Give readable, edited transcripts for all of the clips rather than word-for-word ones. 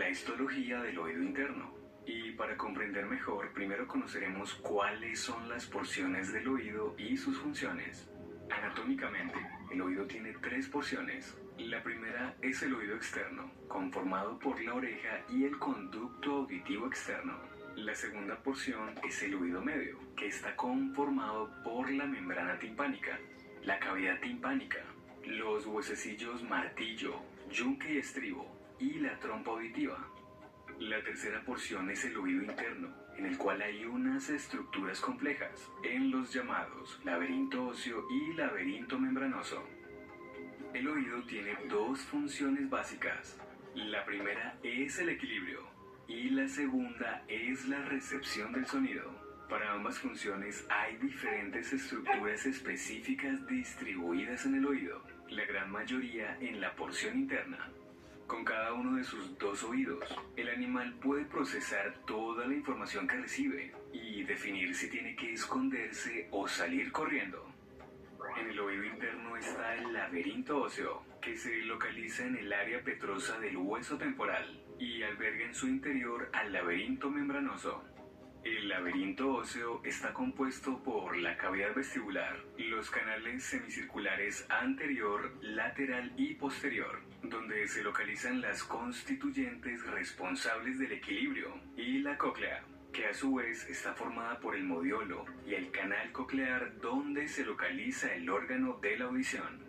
la histología del oído interno. Y para comprender mejor, primero conoceremos cuáles son las porciones del oído y sus funciones. Anatómicamente, el oído tiene tres porciones. La primera es el oído externo, conformado por la oreja y el conducto auditivo externo. La segunda porción es el oído medio, que está conformado por la membrana timpánica, la cavidad timpánica, los huesecillos martillo, yunque y estribo, y la trompa auditiva. La tercera porción es el oído interno, en el cual hay unas estructuras complejas, en los llamados laberinto óseo y laberinto membranoso. El oído tiene dos funciones básicas. La primera es el equilibrio y la segunda es la recepción del sonido. Para ambas funciones hay diferentes estructuras específicas distribuidas en el oído, la gran mayoría en la porción interna. Con cada uno de sus dos oídos, el animal puede procesar toda la información que recibe y definir si tiene que esconderse o salir corriendo. En el oído interno está el laberinto óseo, que se localiza en el área petrosa del hueso temporal y alberga en su interior al laberinto membranoso. El laberinto óseo está compuesto por la cavidad vestibular, los canales semicirculares anterior, lateral y posterior, donde se localizan las constituyentes responsables del equilibrio, y la cóclea, que a su vez está formada por el modiolo y el canal coclear donde se localiza el órgano de la audición.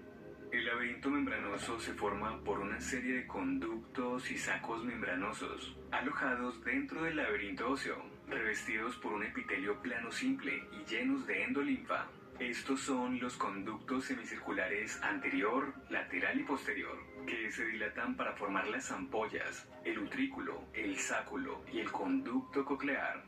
El laberinto membranoso se forma por una serie de conductos y sacos membranosos, alojados dentro del laberinto óseo, revestidos por un epitelio plano simple y llenos de endolinfa. Estos son los conductos semicirculares anterior, lateral y posterior, que se dilatan para formar las ampollas, el utrículo, el sáculo y el conducto coclear.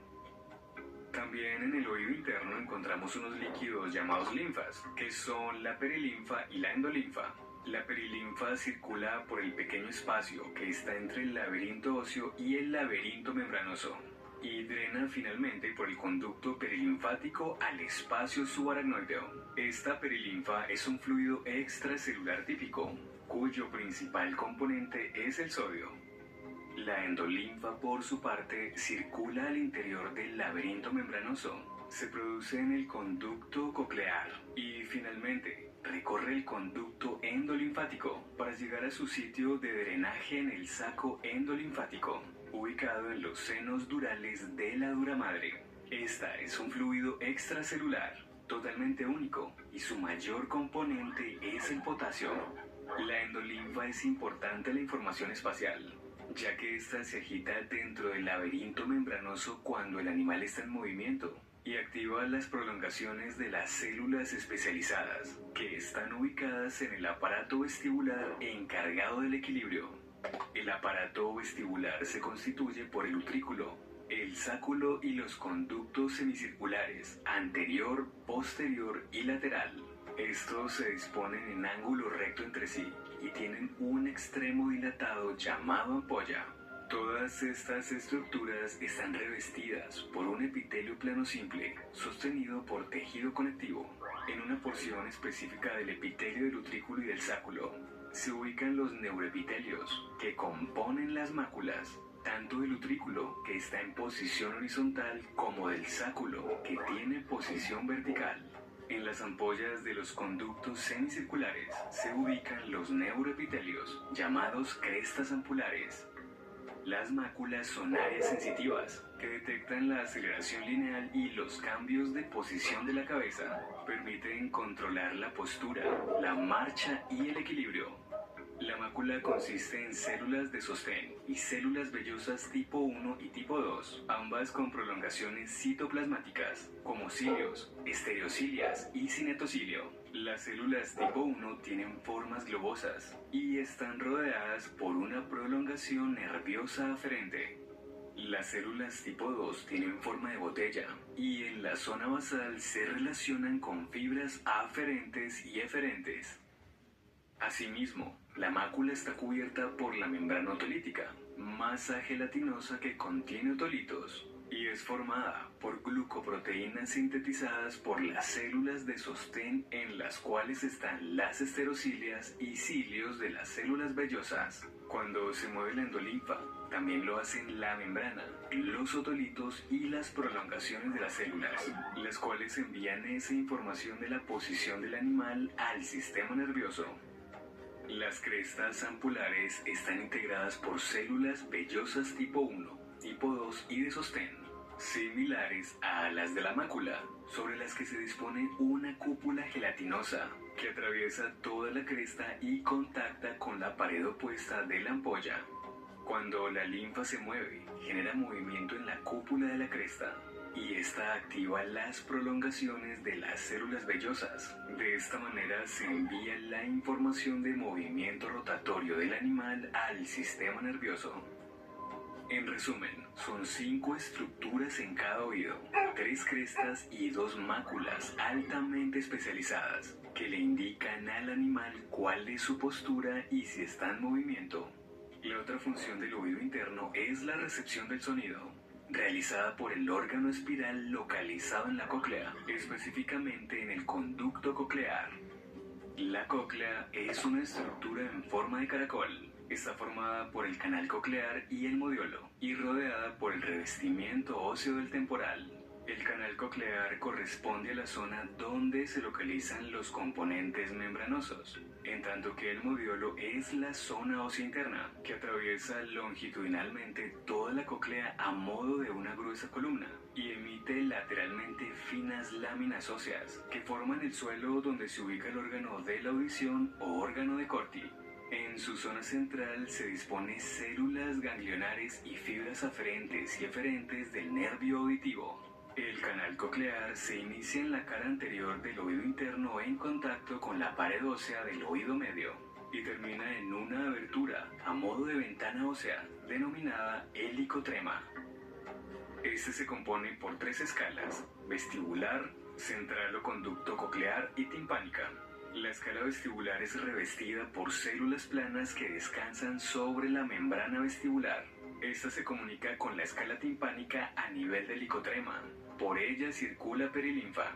También en el oído interno encontramos unos líquidos llamados linfas, que son la perilinfa y la endolinfa. La perilinfa circula por el pequeño espacio que está entre el laberinto óseo y el laberinto membranoso, y drena finalmente por el conducto perilinfático al espacio subaracnoideo. Esta perilinfa es un fluido extracelular típico, cuyo principal componente es el sodio. La endolinfa, por su parte, circula al interior del laberinto membranoso. Se produce en el conducto coclear y, finalmente, recorre el conducto endolinfático para llegar a su sitio de drenaje en el saco endolinfático, ubicado en los senos durales de la dura madre. Esta es un fluido extracelular, totalmente único, y su mayor componente es el potasio. La endolinfa es importante en la información espacial, ya que ésta se agita dentro del laberinto membranoso cuando el animal está en movimiento y activa las prolongaciones de las células especializadas, que están ubicadas en el aparato vestibular encargado del equilibrio. El aparato vestibular se constituye por el utrículo, el sáculo y los conductos semicirculares anterior, posterior y lateral. Estos se disponen en ángulo recto entre sí y tienen un extremo dilatado llamado ampolla. Todas estas estructuras están revestidas por un epitelio plano simple, sostenido por tejido conectivo. En una porción específica del epitelio del utrículo y del sáculo, se ubican los neuroepitelios, que componen las máculas, tanto del utrículo, que está en posición horizontal, como del sáculo, que tiene posición vertical. En las ampollas de los conductos semicirculares se ubican los neuroepitelios, llamados crestas ampulares. Las máculas son áreas sensitivas que detectan la aceleración lineal y los cambios de posición de la cabeza. Permiten controlar la postura, la marcha y el equilibrio. La mácula consiste en células de sostén y células vellosas tipo 1 y tipo 2, ambas con prolongaciones citoplasmáticas, como cilios, estereocilias y cinetocilio. Las células tipo 1 tienen formas globosas y están rodeadas por una prolongación nerviosa aferente. Las células tipo 2 tienen forma de botella y en la zona basal se relacionan con fibras aferentes y eferentes. Asimismo, la mácula está cubierta por la membrana otolítica, masa gelatinosa que contiene otolitos, y es formada por glucoproteínas sintetizadas por las células de sostén en las cuales están las esterocilias y cilios de las células vellosas. Cuando se mueve la endolinfa, también lo hacen la membrana, los otolitos y las prolongaciones de las células, las cuales envían esa información de la posición del animal al sistema nervioso. Las crestas ampulares están integradas por células vellosas tipo 1, tipo 2 y de sostén, similares a las de la mácula, sobre las que se dispone una cúpula gelatinosa que atraviesa toda la cresta y contacta con la pared opuesta de la ampolla. Cuando la linfa se mueve, genera movimiento en la cúpula de la cresta y esta activa las prolongaciones de las células vellosas. De esta manera se envía la información de movimiento rotatorio del animal al sistema nervioso. En resumen, son 5 estructuras en cada oído, 3 crestas y 2 máculas altamente especializadas que le indican al animal cuál es su postura y si está en movimiento. La otra función del oído interno es la recepción del sonido, realizada por el órgano espiral localizado en la cóclea, específicamente en el conducto coclear. La cóclea es una estructura en forma de caracol. Está formada por el canal coclear y el modiolo, y rodeada por el revestimiento óseo del temporal. El canal coclear corresponde a la zona donde se localizan los componentes membranosos, en tanto que el modiolo es la zona ósea interna, que atraviesa longitudinalmente toda la cóclea a modo de una gruesa columna, y emite lateralmente finas láminas óseas, que forman el suelo donde se ubica el órgano de la audición o órgano de Corti. En su zona central se dispone células ganglionares y fibras aferentes y eferentes del nervio auditivo. El canal coclear se inicia en la cara anterior del oído interno en contacto con la pared ósea del oído medio y termina en una abertura a modo de ventana ósea denominada helicotrema. Este se compone por 3 escalas: vestibular, central o conducto coclear y timpánica. La escala vestibular es revestida por células planas que descansan sobre la membrana vestibular. Esta se comunica con la escala timpánica a nivel del helicotrema. Por ella circula perilinfa.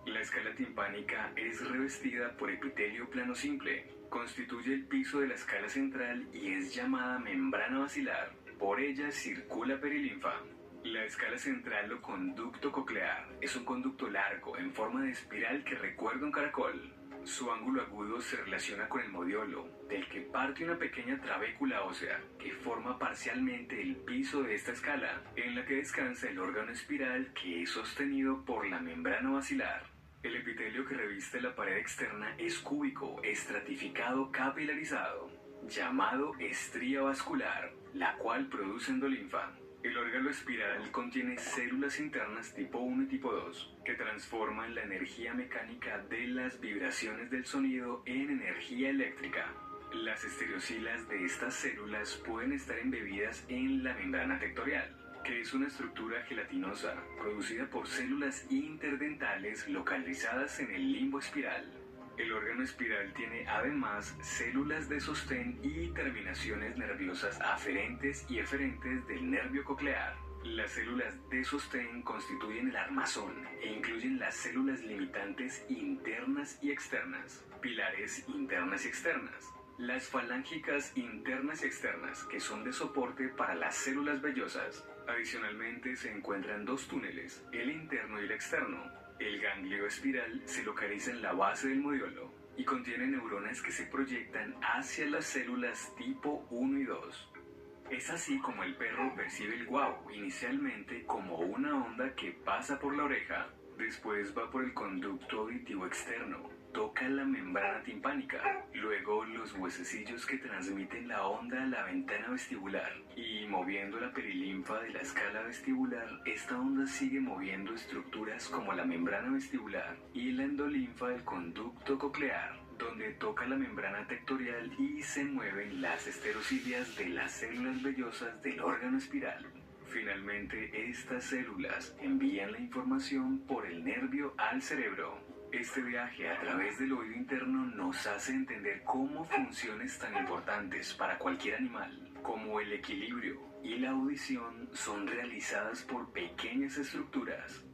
La escala timpánica es revestida por epitelio plano simple. Constituye el piso de la escala central y es llamada membrana basilar. Por ella circula perilinfa. La escala central o conducto coclear es un conducto largo en forma de espiral que recuerda un caracol. Su ángulo agudo se relaciona con el modiolo, del que parte una pequeña trabécula ósea que forma parcialmente el piso de esta escala, en la que descansa el órgano espiral que es sostenido por la membrana basilar. El epitelio que reviste la pared externa es cúbico, estratificado, capilarizado, llamado estría vascular, la cual produce endolinfa. El órgano espiral contiene células internas tipo 1 y tipo 2, que transforman la energía mecánica de las vibraciones del sonido en energía eléctrica. Las estereocilas de estas células pueden estar embebidas en la membrana tectorial, que es una estructura gelatinosa producida por células interdentales localizadas en el limbo espiral. El órgano espiral tiene además células de sostén y terminaciones nerviosas aferentes y eferentes del nervio coclear. Las células de sostén constituyen el armazón e incluyen las células limitantes internas y externas, pilares internas y externas, las falángicas internas y externas, que son de soporte para las células vellosas. Adicionalmente se encuentran 2 túneles, el interno y el externo. El ganglio espiral se localiza en la base del modiolo y contiene neuronas que se proyectan hacia las células tipo 1 y 2. Es así como el perro percibe el guau, inicialmente como una onda que pasa por la oreja, después va por el conducto auditivo externo, toca la membrana timpánica, luego los huesecillos que transmiten la onda a la ventana vestibular, y moviendo la perilinfa de la escala vestibular, esta onda sigue moviendo estructuras como la membrana vestibular y la endolinfa del conducto coclear, donde toca la membrana tectorial y se mueven las esterocilias de las células vellosas del órgano espiral. Finalmente, estas células envían la información por el nervio al cerebro. Este viaje a través del oído interno nos hace entender cómo funciones tan importantes para cualquier animal, como el equilibrio y la audición, son realizadas por pequeñas estructuras